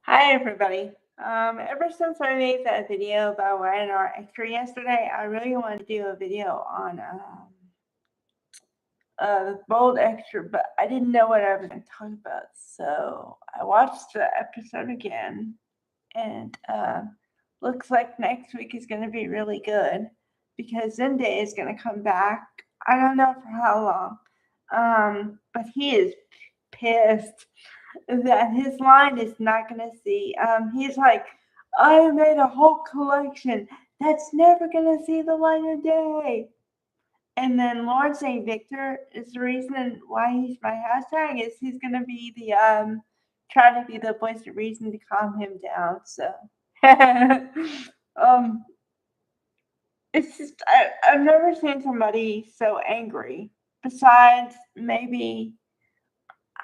Hi, everybody. Ever since I made that video about YNR Extra yesterday, I really wanted to do a video on Bold Extra, but I didn't know what I was going to talk about. So I watched the episode again, and looks like next week is going to be really good because Zendaya is going to come back. I don't know for how long, but he is pissed that his line is not going to see. He's like, I made a whole collection that's never going to see the light of day. And then Lord St. Victor is the reason why he's my hashtag is he's going to be the try to be the voice of reason to calm him down. So um it's just I've never seen somebody so angry. Besides maybe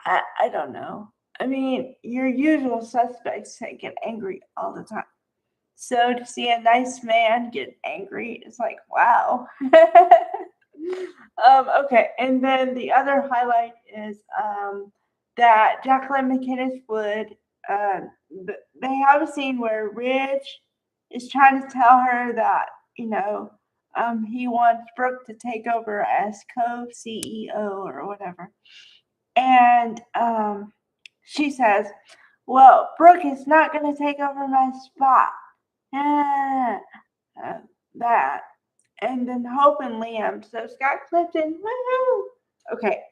I don't know. I mean, your usual suspects get angry all the time. So to see a nice man get angry is like, wow. Okay, and then the other highlight is that Jacqueline McInnes would, uh, they have a scene where Ridge is trying to tell her that, you know, he wants Brooke to take over as co CEO or whatever. And she says, well, Brooke is not going to take over my spot. Ah, uh, that. And then Hope and Liam. So Scott Clifton, woohoo! Okay.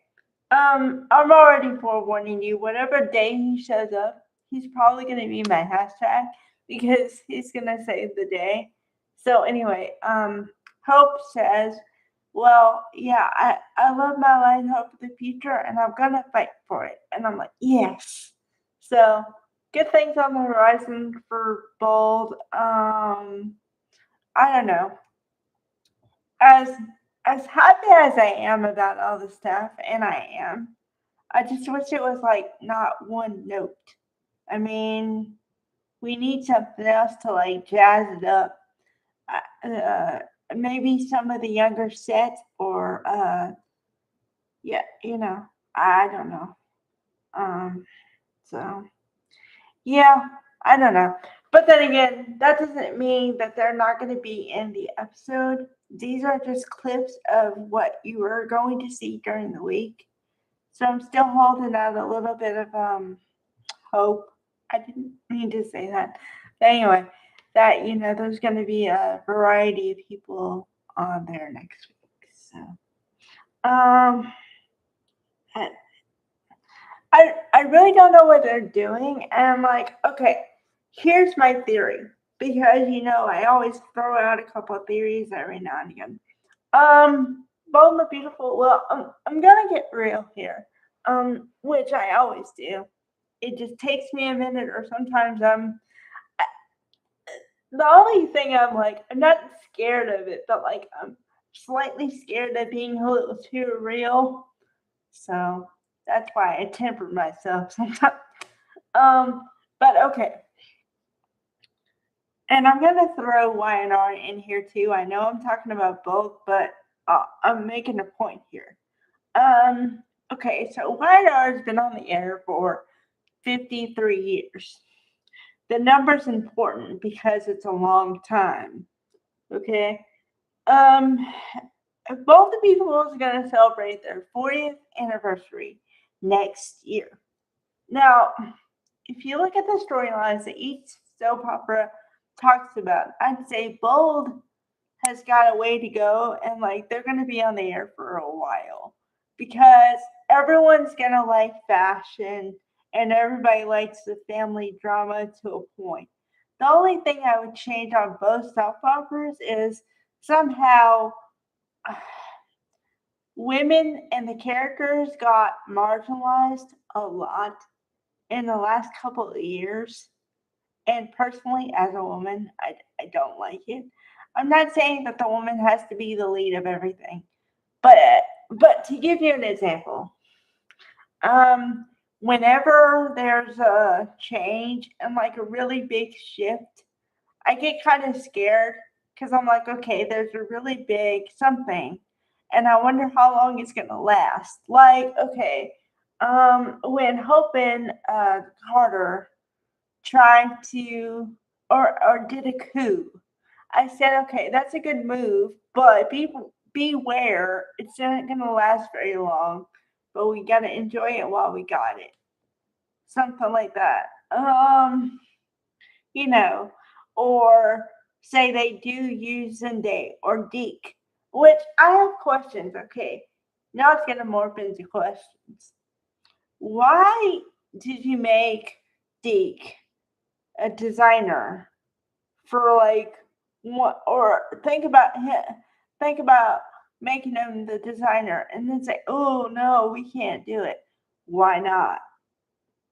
I'm already forewarning you. Whatever day he shows up, he's probably going to be my hashtag because he's going to save the day. So anyway, Hope says, well, yeah, I love my life, hope for the future, and I'm going to fight for it. And I'm like, yes. So good things on the horizon for Bold. I don't know. As as happy as I am about all the stuff, and I am, I just wish it was like not one note. I mean, we need something else to like jazz it up. Maybe some of the younger sets, or yeah, I don't know. Um, so yeah, I don't know. But then again, that doesn't mean that they're not going to be in the episode. These are just clips of what you are going to see during the week. So I'm still holding out a little bit of hope. I didn't mean to say that. But anyway, that there's going to be a variety of people on there next week. So um I I really don't know what they're doing, and I'm like, okay, here's my theory, because I always throw out a couple of theories every now and again. Bold and the Beautiful. Well, I'm gonna get real here, which I always do. It just takes me a minute, or sometimes the only thing I'm like, I'm not scared of it, but like I'm slightly scared of being a little too real. So that's why I temper myself sometimes. Um, but okay, and I'm gonna throw YNR in here too. I know I'm talking about both, but I'm making a point here. Um, okay, so YNR has been on the air for 53 years. The number's important because it's a long time. Okay. Um, both the people is gonna celebrate their 40th anniversary next year. Now, if you look at the storylines that each soap opera talks about, I'd say Bold has got a way to go, and like they're going to be on the air for a while because everyone's going to like fashion, and everybody likes the family drama to a point. The only thing I would change on both soap operas is somehow women and the characters got marginalized a lot in the last couple of years. And personally, as a woman, I don't like it. I'm not saying that the woman has to be the lead of everything, but but to give you an example, um, whenever there's a change and like a really big shift, I get kind of scared because I'm like, okay, there's a really big something, and I wonder how long it's gonna last. Like, okay, when Hope and Carter trying to or did a coup. I said, okay, that's a good move, but beware, it's not gonna last very long. But we gotta enjoy it while we got it. Something like that. You know, or say they do use Zende or Deke, which I have questions. Okay, now it's gonna morph into questions. Why did you make Deke a designer for like what? Or think about making him the designer, and then say, "Oh no, we can't do it." Why not?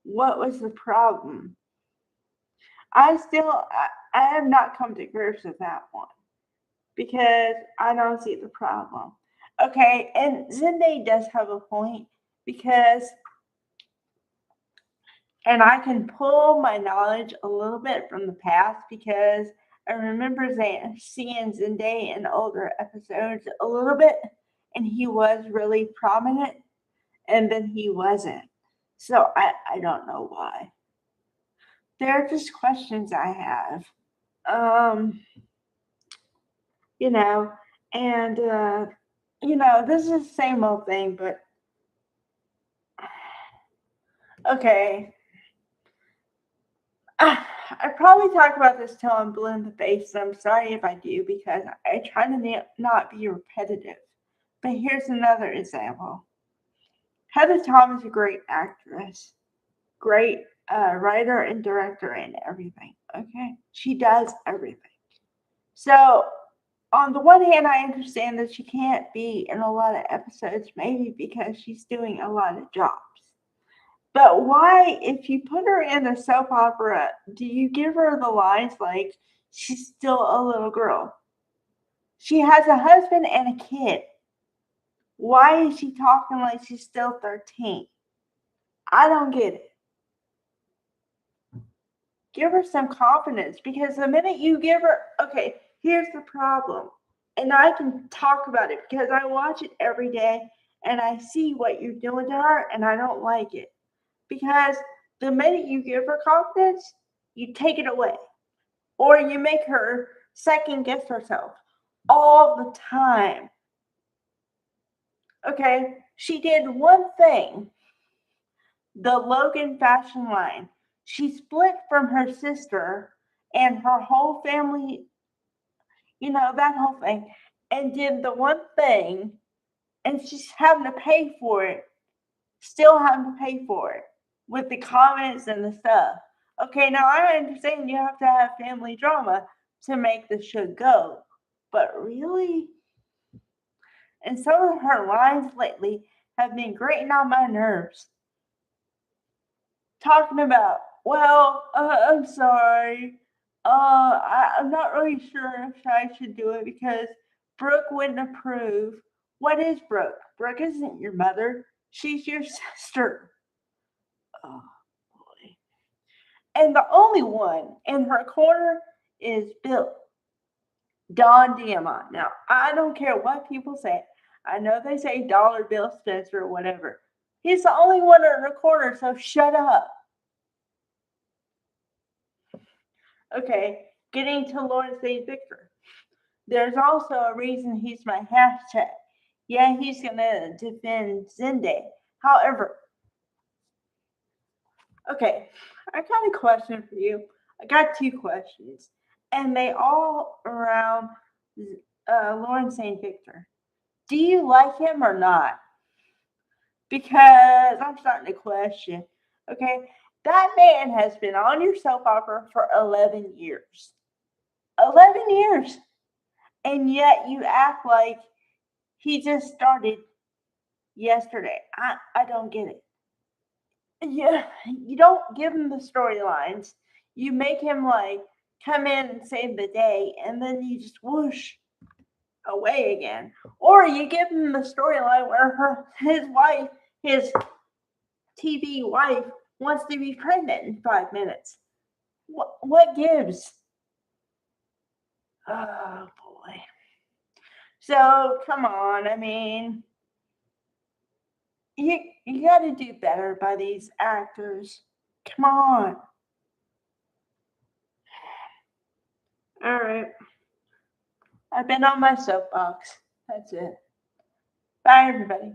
What was the problem? I have not come to grips with that one because I don't see the problem. Okay, and Zende does have a point because, and I can pull my knowledge a little bit from the past because I remember seeing Zende in older episodes a little bit, and he was really prominent, and then he wasn't. So I don't know why. They're just questions I have. Um, you know, and this is the same old thing, but okay. I probably talk about this till I'm blue in the face, and I'm sorry if I do because I try to not be repetitive. But here's another example. Heather Tom is a great actress, great writer and director and everything. Okay, she does everything. So on the one hand, I understand that she can't be in a lot of episodes, maybe because she's doing a lot of jobs. But why, if you put her in a soap opera, do you give her the lines like she's still a little girl? She has a husband and a kid. Why is she talking like she's still 13? I don't get it. Give her some confidence because the minute you give her, okay, here's the problem. And I can talk about it because I watch it every day and I see what you're doing to her and I don't like it. Because the minute you give her confidence, you take it away. Or you make her second guess herself all the time. Okay, she did one thing, the Logan fashion line. She split from her sister and her whole family, that whole thing, and did the one thing, and she's having to pay for it, still having to pay for it with the comments and the stuff. Okay, now I understand you have to have family drama to make the show go, but really? And some of her lines lately have been grating on my nerves. Talking about, well, I'm sorry. I'm not really sure if I should do it because Brooke wouldn't approve. What is Brooke? Brooke isn't your mother. She's your sister. Oh, boy. And the only one in her corner is Bill. Don Diamond. Now, I don't care what people say. I know they say Dollar Bill Spencer or whatever. He's the only one in the corner, so shut up. Okay, getting to Lawrence St. Victor. There's also a reason he's my hashtag. Yeah, he's going to defend Zende. However, okay, I got a question for you. I got two questions, and they all around Lawrence St. Victor. Do you like him or not? Because I'm starting to question. Okay, that man has been on your soap opera for 11 years. 11 years. And yet you act like he just started yesterday. I don't get it. Yeah, you don't give him the storylines. You make him like come in and save the day, and then you just whoosh away again. Or you give him the storyline where his TV wife, wants to be pregnant in 5 minutes. What gives? Oh boy. So come on. I mean, you got to do better by these actors. Come on. All right. I've been on my soapbox. That's it. Bye, everybody.